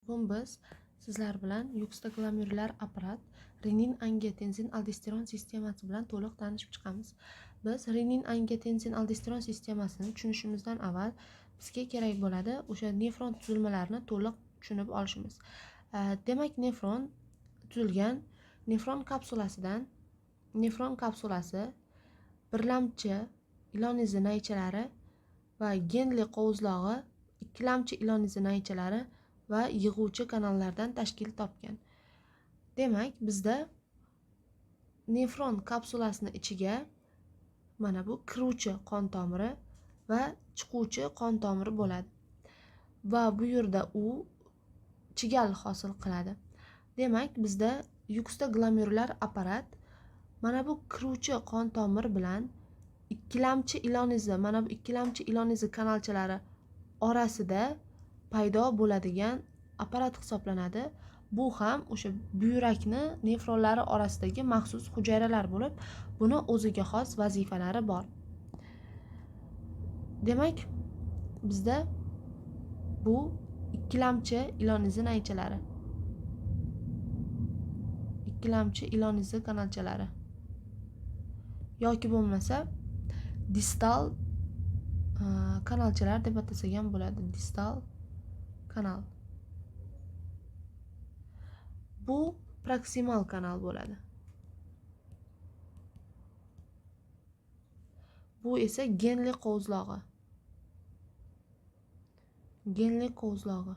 Bugun biz sizlar bilan yukstakglomerulyar apparat renin angiotensin aldosteron sistemasi bilan to'liq tanishib chiqamiz. Biz renin angiotensin aldosteron sistemasini tushunishimizdan avval bizga kerak bo'ladi o'sha nefron tuzilmalarini to'liq tushunib olishimiz. Demak, nefron tuzilgan nefron kapsulasidan nefron kapsulasi, birlamchi ilon izi naychalari va genli qovuzlog'i, ikkilamchi ilon izi naychalari va yig'uvchi kanallardan tashkil topgan. Demak, bizda nefron kapsulasini ichiga mana bu kiruvchi qon tomiri va chiquvchi qon tomiri bo'ladi va bu yerda u chigal hosil qiladi. Demak, bizda yukstakglomerulyar apparat mana bu kiruvchi qon tomir bilan ikkilamchi ilon izi, mana bu ikkilamchi ilon izi kanalchalari orasida paydo bo'ladigan apparat hisoblanadi. Bu ham o'sha buyrakni nefronlari orasidagi maxsus hujayralar bo'lib, buni o'ziga xos vazifalari bor. Demak, bizda bu ikkilamchi ilon izi naychalari, ikkilamchi ilon izi kanalchalari yoki bo'lmasa distal kanalchalar deb atasak ham bo'ladi. Distal kanal. Bu proksimal kanal bo'ladi. Bu esa genli qovuzlog'i. Genli qovuzlog'i.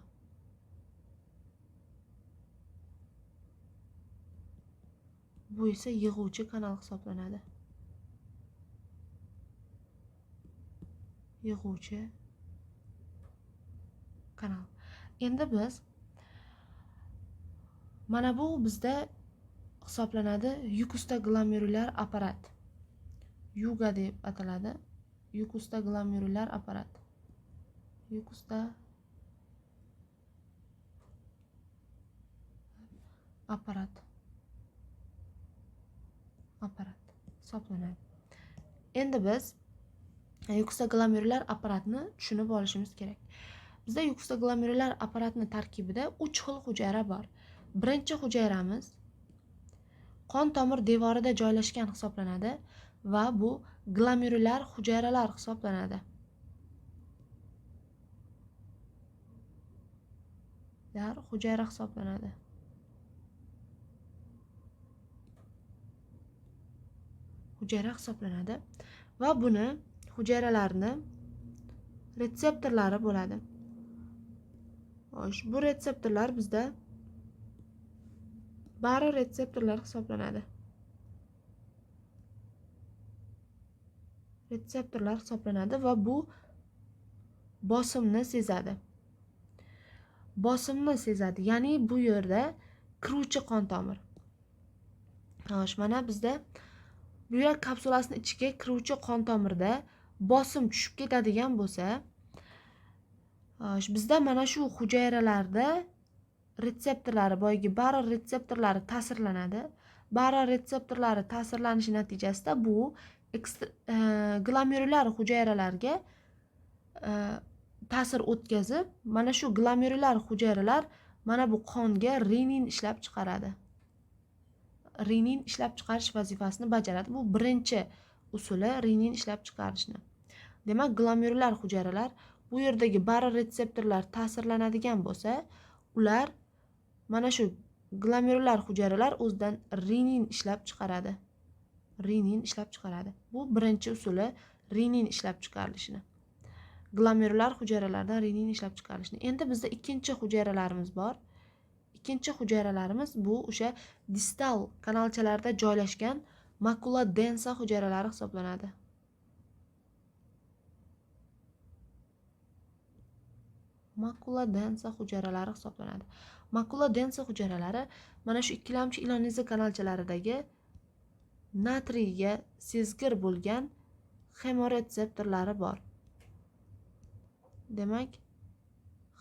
Bu esa yig'uvchi kanal hisoblanadi. Yig'uvchi kanal. Endi biz mana bu bizda hisoblanadi yukstakglomerulyar apparat. Yuga deb ataladi. Yukstakglomerulyar apparat. Apparat hisoblanadi. Endi biz yukstakglomerulyar apparatni tushunib olishimiz kerak. Bizda yukstakglomerulyar apparatni tarkibida 3 xil hujayra bor. Birinchi hujayramiz qon tomir devorida joylashgan hisoblanadi va bu glomerulyar hujayralar hisoblanadi. Hujayra hisoblanadi. Hujayra hisoblanadi va buni hujayralarni retseptorlari bo'ladi. Bu retseptorlar bizda bari retseptorlar hisoblanadi. Retseptorlar hisoblanadi va bu bosimni sezadi. Bosimni sezadi, ya'ni bu yerda kiruvchi qon tomir. Mana bizda buyrak kapsulasining ichiga kiruvchi qon tomirda bosim tushib ketadigan bo'lsa, bizda mana shu hujayralarda retseptorlari, boyagi bari retseptorlari ta'sirlanadi. Bari retseptorlari ta'sirlanishi natijasida bu glomerulyar hujayralarga ta'sir o'tkazib, mana shu glomerulyar hujayralar mana bu qonga renin ishlab chiqaradi. Renin ishlab chiqarish vazifasini bajaradi. Bu birinchi usuli renin ishlab chiqarishni. Demak, glomerulyar hujayralar bu yerdagi bari retseptorlar ta'sirlanadigan bo'lsa, ular mana shu glomerulyar hujayralar o'zidan renin ishlab chiqaradi. Renin ishlab chiqaradi. Bu birinchi usuli renin ishlab chiqarilishini. Glomerulyar hujayralardan renin ishlab chiqarilishini. Endi bizda ikkinchi hujayralarimiz bor. Ikkinchi hujayralarimiz bu o'sha distal kanalchalarda joylashgan makula densa hujayralari hisoblanadi. Makula densa hujayralari hisoblanadi. Makula densa hujayralari mana shu ikkilamchi ilon izi kanalchalaridagi natriyga sezgir bo'lgan hemoretseptorlari bor. Demak,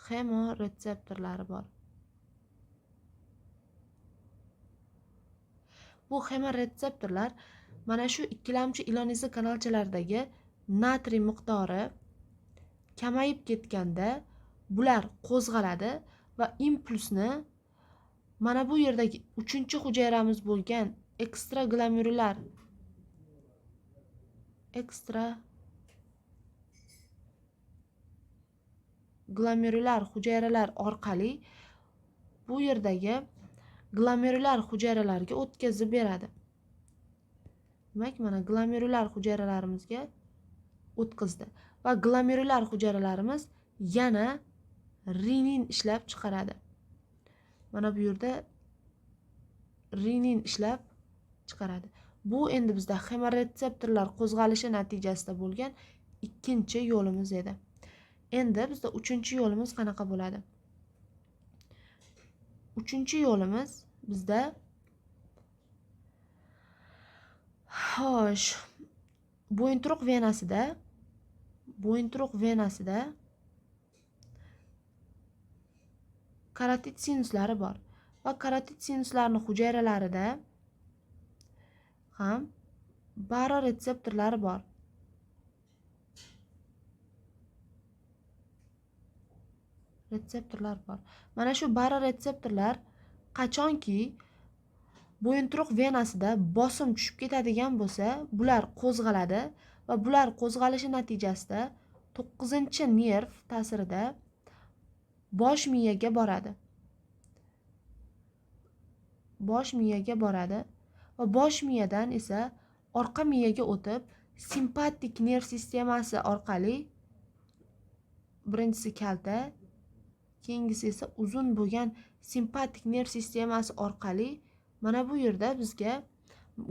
hemoretseptorlari bor. Bu hemoretseptorlar mana shu ikkilamchi ilon izi kanalchalaridagi natriy miqdori kamayib ketganda bular qo'zg'aladi va impulsni mana bu yerdagi 3-hujayramiz bo'lgan ekstraglomerular hujayralar orqali bu yerdagi glomerular hujayralarga o'tkazib beradi. Demak, mana glomerular hujayralarimizga o'tkazdi va glomerular hujayralarimiz yana renin ishlab chiqaradi. Mana bu yerda renin ishlab chiqaradi. Bu endi bizda xemoretseptorlar qo'zg'alishi natijasida bo'lgan ikkinchi yo'limiz edi. Endi bizda uchinchi yo'limiz qanaqa bo'ladi? Uchinchi yo'limiz bizda bo'yinturuq venasida karotid sinuslari bor va karotid sinuslarning hujayralarida ham baroretseptorlari bor. Mana shu baroretseptorlar qachonki bo'yinturuq venasida bosim tushib ketadigan bo'lsa, bular qo'zg'aladi va bular qo'zg'alishi natijasida 9-nerv ta'sirida bosh miyaga boradi. Va bosh miyadan esa orqa miyaga o'tib, simpatik nerv sistemasi orqali, birinchisi kalta, keyingisi esa uzun bo'lgan simpatik nerv sistemasi orqali mana bu yerda bizga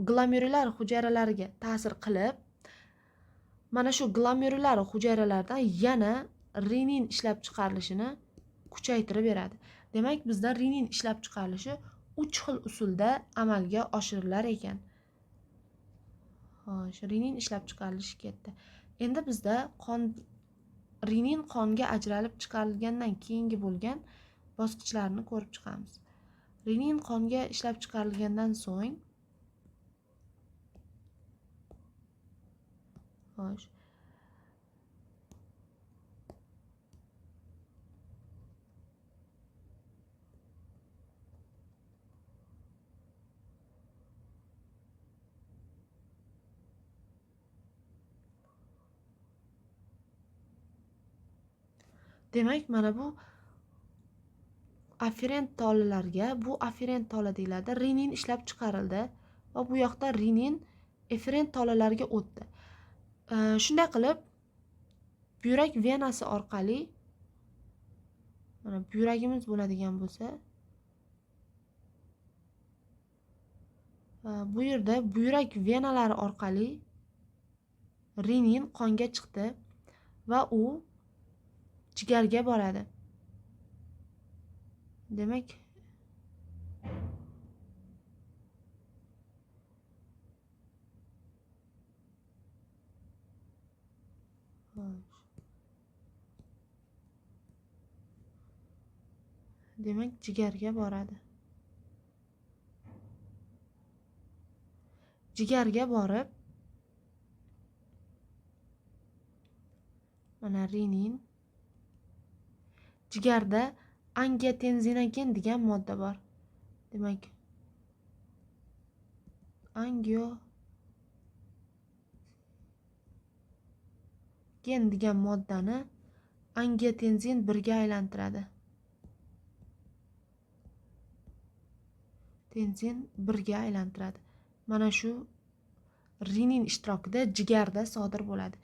glomerular hujayralariga ta'sir qilib, mana shu glomerular hujayralardan yana renin ishlab chiqarilishini kuchaytirib beradi. Demak, bizda renin ishlab chiqarilishi 3 xil usulda amalga oshirilar ekan. Xo'sh, renin ishlab chiqarilishi ketdi. Endi bizda renin qonga ajralib chiqarilgandan keyingi bo'lgan bosqichlarni ko'rib chiqamiz. Renin qonga ishlab chiqarilgandan so'ng demak, mana bu afferent tolalarga, bu afferent tola deyiladi, renin ishlab chiqarildi va bu yoqda renin efferent tolalarga o'tdi. Shunday qilib, buyrak venasi orqali, mana buyuragimiz bo'ladigan bo'lsa, bu yerda buyrak venalari orqali renin qonga chiqdi va u jigarga boradi. Demak, jigarga boradi. Jigarga borib, mana renin, jigarda angiotenzinogen degan modda bor. Demak, angiogen degan moddani angiotenzin 1 ga aylantiradi. Tenzin 1 ga aylantiradi. Mana shu renin ishtirokida jigarda sodir bo'ladi.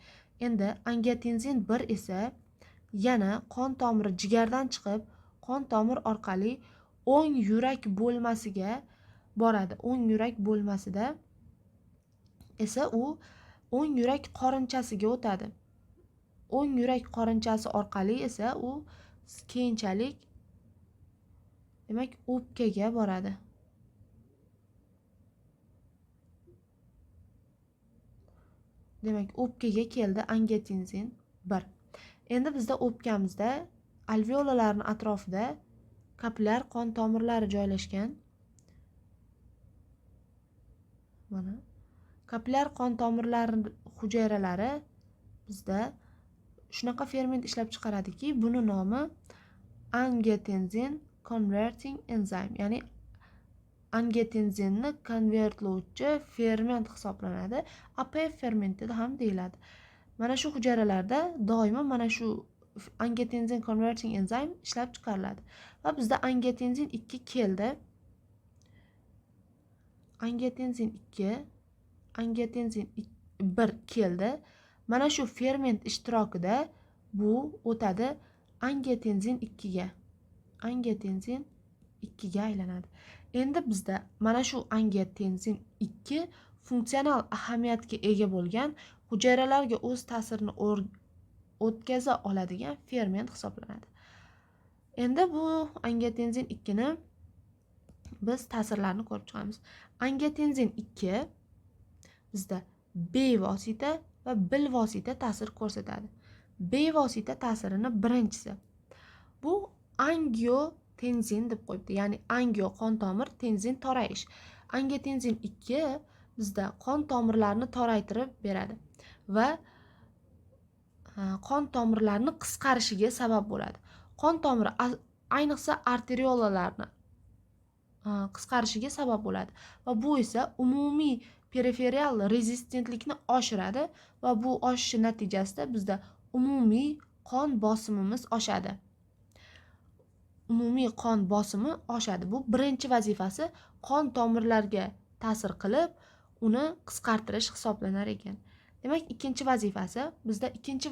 Endi angiotenzin 1 esa yana qon tomiri jigardan chiqib, qon tomir orqali o'ng yurak bo'lmasiga boradi. O'ng yurak bo'lmasida esa u o'ng yurak qorinchasiga o'tadi. O'ng yurak qorinchasi orqali esa u keyinchalik, demak, o'pkaga boradi. Demak, o'pkaga keldi angiotenzin 1. Endi bizda o'pkamizda alveolalarning atrofida kapillyar qon tomirlari joylashgan. Mana kapillyar qon tomirlari hujayralari bizda shunaqa ferment ishlab chiqaradiki, buni nomi angiotensin converting enzyme, ya'ni angiotensinni konvertlovchi ferment hisoblanadi. APF fermenti ham deyiladi. Mana shu hujayralarda doimo mana shu angiotensin converting enzyme ishlab chiqariladi. Va bizda angiotensin 2 keldi. Angiotensin 2, angiotensin 1 keldi. Mana shu ferment ishtirokida bu o'tadi angiotensin 2 ga. Angiotensin 2 ga aylanadi. Endi bizda mana shu angiotensin 2 funksional ahamiyatga ega bo'lgan hujayralarga o'z ta'sirini o'tkaza oladigan ferment hisoblanadi. Endi bu angiotensin 2 ni biz ta'sirlarini ko'rib chiqamiz. Angiotensin 2 bizda bevosita va bilvosita ta'sir ko'rsatadi. Bevosita ta'sirini birinchisi bu angiotensin deb qo'yibdi, ya'ni angio qon tomir, tenzin torayish. Angiotensin 2 bizda qon tomirlarini toraytirib beradi va qon tomirlarini qisqarishiga sabab bo'ladi. Qon tomiri ayniqsa arteriolalarni qisqarishiga sabab bo'ladi va bu esa umumiy periferial rezistentlikni oshiradi va bu oshishi natijasida bizda umumiy qon bosimimiz oshadi. Umumiy qon bosimi oshadi. Bu birinchi vazifasi, qon tomirlarga ta'sir qilib, uni qisqartirish hisoblanar ekan. Demak, ikkinchi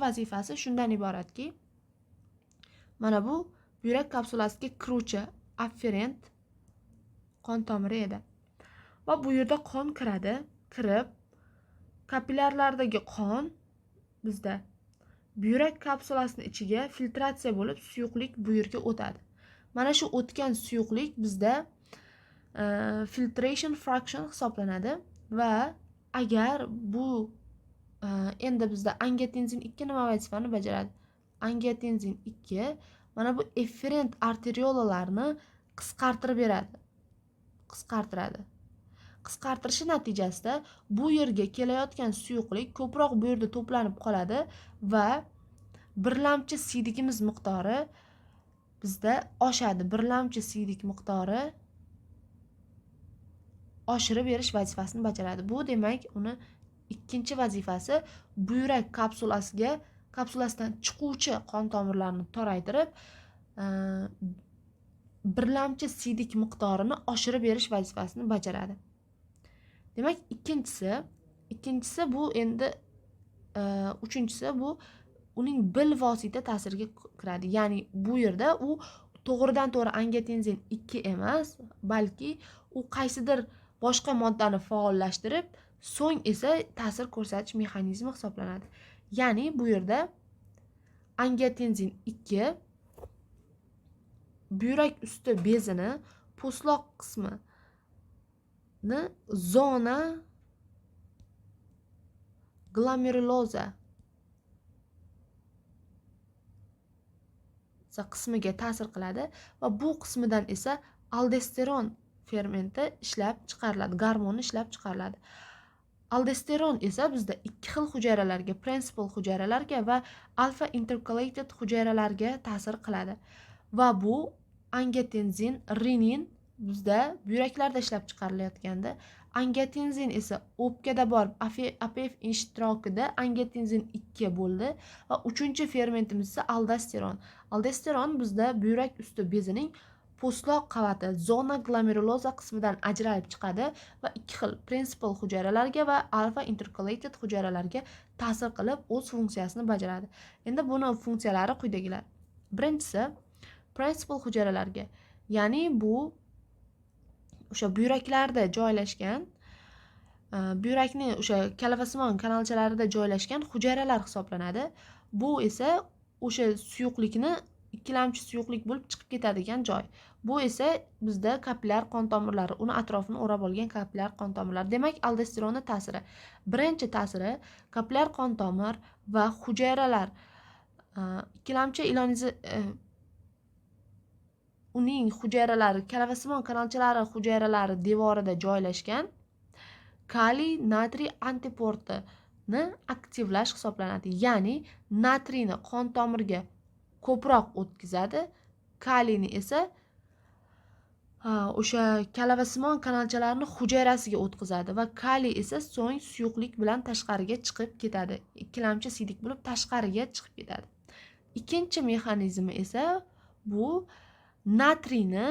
vazifasi shundan iboratki, mana bu buyrak kapsulasiga kiruvchi afferent qon tomiri edi. Va bu yerda qon kirib, kapillyarlardagi qon bizda buyrak kapsulasining ichiga filtratsiya bo'lib, suyuqlik bu yerga o'tadi. Mana shu o'tgan suyuqlik bizda filtration fraction hisoblanadi va agar bu endi bizda angiotensin 2 nima vazifani bajaradi? Angiotensin 2 mana bu efferent arteriolalarni qisqartirib beradi. Qisqartirishi natijasida bu yerga kelayotgan suyuqlik ko'proq bu yerda to'planib qoladi va birlamchi siydigimiz miqdori bizda oshadi. Birlamchi siydik miqdori oshirib berish vazifasini bajaradi. Bu demak, uni ikkinchi vazifasi buyrak kapsulasidan chiquvchi qon tomirlarini toraytirib, birlamchi siydik miqdorini oshirib berish vazifasini bajaradi. Demak, ikkinchisi bu endi uchinchisi bu uning bilvosita ta'siriga kiradi. Ya'ni bu yerda u to'g'ridan to'g'ri angiotensin 2 emas, balki u qaysidir boshqa moddani faollashtirib, so'ng esa ta'sir ko'rsatish mexanizmi hisoblanadi. Ya'ni bu yerda angiotensin 2 buyrak usti bezini po'stloq qismini zona glomeruloza qismiga ta'sir qiladi va bu qismidan esa aldosteron fermenti ishlab chiqariladi, gormoni ishlab chiqariladi. Aldosteron esa bizda ikki xil hujayralarga, principal hujayralarga va alpha intercalated hujayralarga ta'sir qiladi. Va bu angiotensin, renin bizda buyraklarda ishlab chiqarilayotganda, angiotensin esa o'pkada borib APF ishtirokida angiotensin 2 bo'ldi va uchinchi fermentimiz esa aldosteron. Aldosteron bizda buyrak usti bezining po'stloq qavati zona glomeruloza qismidan ajralib chiqadi va ikki xil principal hujayralarga va alpha intercalated hujayralarga ta'sir qilib o'z funksiyasini bajaradi. Endi buni funksiyalari quyidagilar. Birinchisi principal hujayralarga, ya'ni bu o'sha buyraklarda joylashgan, buyrakning o'sha kalvasimon kanalchalarida joylashgan hujayralar hisoblanadi. Bu esa o'sha suyuqlikni ikkilamchi suyuqlik bo'lib chiqib ketadigan joy. Bu esa bizda kapillyar qon tomirlari, uni atrofini o'rab olgan kapillyar qon tomirlari. Demak, aldosteronning ta'siri. Birinchi ta'siri kapillyar qon tomir va hujayralar ikkilamchi uning hujayralari, kalvasimon kanalchalari hujayralari devorida joylashgan kaliy natriy antiportini aktivlash hisoblanadi. Ya'ni natriyni qon tomirga ko'proq o'tkazadi, kaliyni esa o'sha kalavasimon kanalchalarni hujayrasiga o'tkazadi va kaliy esa so'ng suyuqlik bilan tashqariga chiqib ketadi. Ikkilamchi siydik bo'lib tashqariga chiqib ketadi. Ikkinchi mexanizmi esa bu natriyni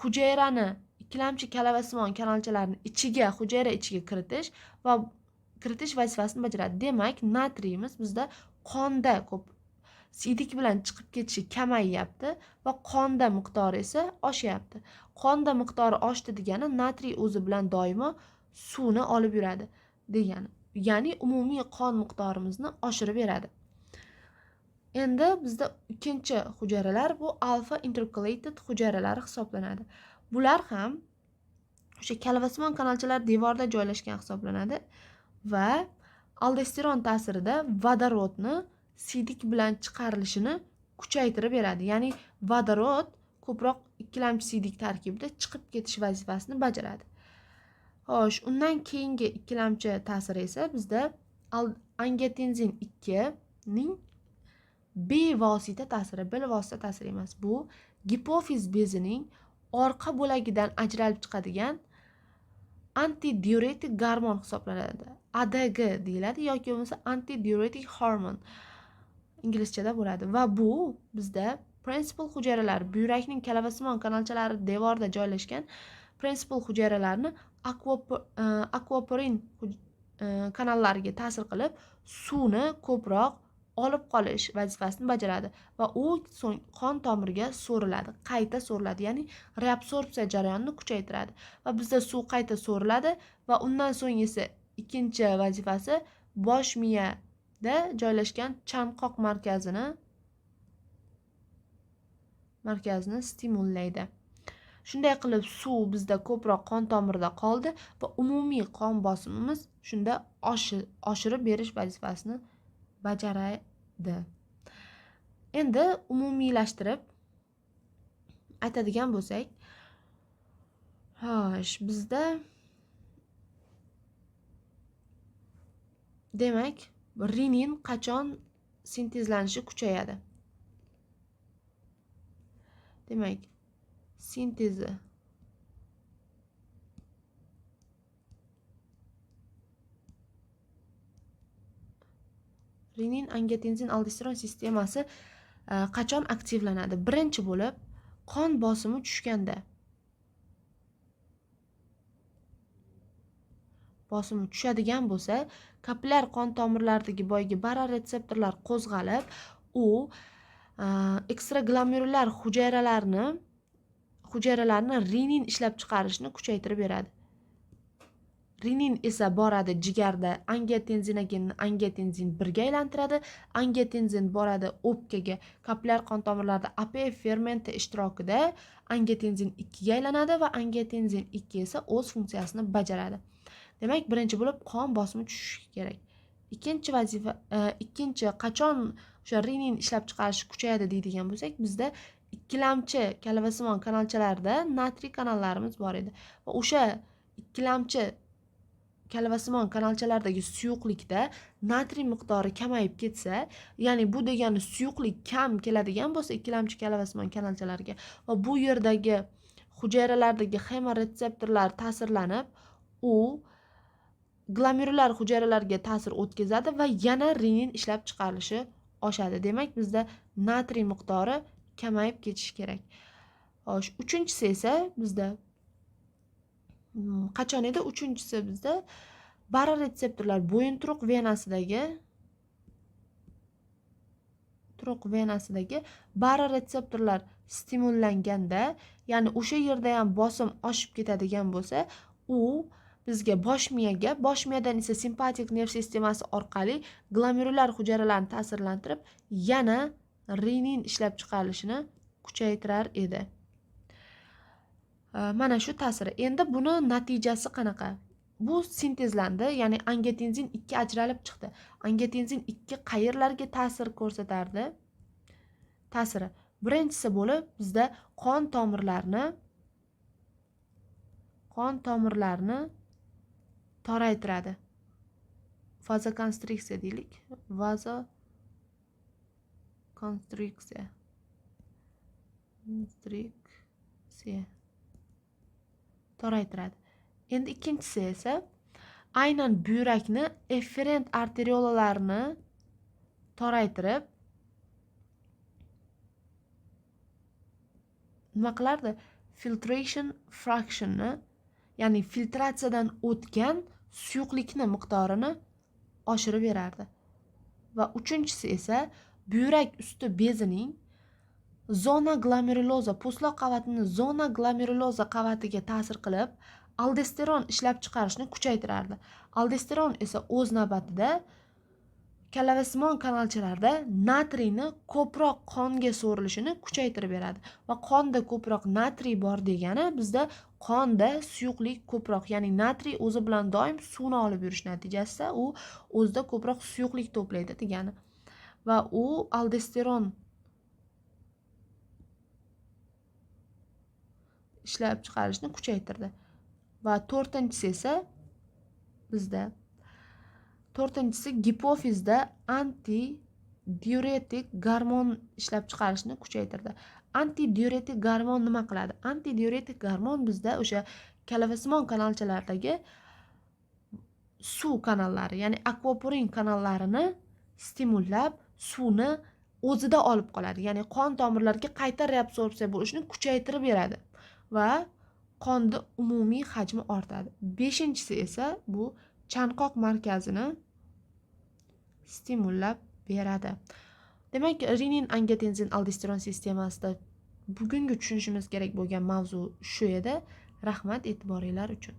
hujayrani ikkilamchi kalavasimon kanalchalarni ichiga, hujayra ichiga kiritish vazifasini bajaradi. Demak, natriyimiz bizda qonda ko'p siydik bilan chiqib ketishi kamayyapti va qonda miqdori esa oshyapti. Qonda miqdori oshdi degani natriy o'zi bilan doimo suvni olib yuradi degani. Ya'ni umumiy qon miqdorimizni oshirib beradi. Endi bizda ikkinchi hujayralar bu alfa intercalated hujayralari hisoblanadi. Bular ham o'sha kalavasimon kanalchalar devorda joylashgan hisoblanadi va aldosteron ta'sirida vodorodni siydik bilan chiqarilishini kuchaytirib beradi. Ya'ni vodorod ko'proq ikkilamchi siydik tarkibida chiqib ketish vazifasini bajaradi. Xo'sh, undan keyingi ikkilamchi ta'siri esa bizda angiotenzin 2 ning bevosita ta'siri, bilvosita ta'siri emas. Bu gipofiz bezining orqa bo'lagidan ajralib chiqadigan antidiuretik gormon hisoblanadi. ADG deyiladi yoki bo'lmasa antidiuretic hormone inglizchada bo'ladi va bu bizda principal hujayralar, buyrakning kalavasimon kanalchalari devorda joylashgan principal hujayralarni aquaporin kanallariga ta'sir qilib, suvni ko'proq olib qolish vazifasini bajaradi va u so'ng qon tomiriga so'riladi, qayta so'riladi, ya'ni reabsorpsiya jarayonini kuchaytiradi va bizda suv qayta so'riladi va undan so'ng esa ikkinchi vazifasi bosh miyada joylashgan chanqoq markazini stimullaydi. Shunday qilib suv bizda ko'proq qon tomirida qoldi va umumiy qon bosimimiz shunda oshirib berish vazifasini bajaradi. Endi umumiylashtirib aytadigan bo'lsak, bizda demak, renin qachon sintezlanishi kuchayadi? Demak, sintezi renin angiotenzin aldosteron sistemasi qachon aktivlanadi? Birinchi bo'lib qon bosimi tushganda. Bosimi tushadigan bo'lsa, kapillyar qon tomirlaridagi boyagi baroretseptorlar qo'zg'alib, u ekstraglomerulyar hujayralarni renin ishlab chiqarishni kuchaytirib beradi. Renin esa boradi jigarda angiotenzin 1 ga aylantiradi. Angiotenzin boradi o'pkaga, kapillyar qon tomirlarida APF fermenti ishtirokida angiotenzin 2 ga aylanadi va angiotenzin 2 esa o'z funksiyasini bajaradi. Demak, birinchi bo'lib qon bosimi tushishi kerak. Ikkinchi qachon o'sha renin ishlab chiqarish kuchayadi deydigan bo'lsak, bizda ikkilamchi kalavasimon kanalchalarda natriy kanallarimiz bor edi va o'sha ikkilamchi kalavasimon kanalchalardagi suyuqlikda natriy miqdori kamayib ketsa, ya'ni bu degani suyuqlik kam keladigan bo'lsa ikkilamchi kalavasimon kanalchalarga va bu yerdagi hujayralardagi hemoretseptorlar ta'sirlanib, u glomerulyar hujayralarga ta'sir o'tkazadi va yana renin ishlab chiqarilishi oshadi. Demak, bizda natriy miqdori kamayib ketishi kerak. Xo'sh, uchinchisi esa bizda qachon edi? Uchinchisi bizda baroretseptorlar bo'yinturuq venasidagi baroretseptorlar stimullanganda, ya'ni o'sha yerda ham bosim oshib ketadigan bo'lsa, u bizga bosh miyadan esa simpatik nerv sistemasi orqali glomerulyar hujayralarni ta'sirlantirib, yana renin ishlab chiqarilishini kuchaytirar edi. Mana shu ta'siri. Endi buni natijasi qanaqa? Bu sintezlandi, ya'ni angiotenzin 2 ajralib chiqdi. Angiotenzin 2 qayerlarga ta'sir ko'rsatardi? Ta'siri. Birinchisi bo'lib bizda qon tomirlarni toraytiradi. Vazokonstriksiya deylik. Vazokonstriksiya. konstriksiya toraytiradi. Endi ikkinchisi esa aynan buyrakni efferent arteriolalarni toraytirib nima qilardi? Filtration fraction'ni, ya'ni filtratsiyadan o'tgan suyuqlikni miqdorini oshirib berardi. Va uchinchisi esa buyrak usti bezining zona glomeruloza, po'stloq qavatining zona glomeruloza qavatiga ta'sir qilib, aldosteron ishlab chiqarishni kuchaytirardi. Aldosteron esa o'z navbatida kalavasimon kanalchalarda natriyni ko'proq qonga so'rilishini kuchaytirib beradi. Va qonda ko'proq natriy bor degani bizda qonda suyuqlik ko'proq, ya'ni natriy o'zi bilan doim suvni olib yurish natijasida u o'zida ko'proq suyuqlik to'playdi degani. Va u aldosteron ishlab chiqarishni kuchaytirdi. Va to'rtinchisi gipofizda antidiuretik gormon ishlab chiqarishni kuchaytirdi. Antidiuretik gormon nima qiladi? Antidiuretik gormon bizda o'sha kalavasimon kanalchalaridagi suv kanallari, ya'ni akvaporin kanallarini stimullab, suvni o'zida olib qoladi. Ya'ni qon tomirlariga qayta reabsorpsiya bo'lishini kuchaytirib beradi va qonda umumiy hajmi ortadi. Beshinchisi esa bu chanqoq markazini stimullab beradi. Demak, renin angiotensin aldosteron sistemasida bugungi tushunishimiz kerak bo'lgan mavzu shu edi. Rahmat e'tiboringlar uchun.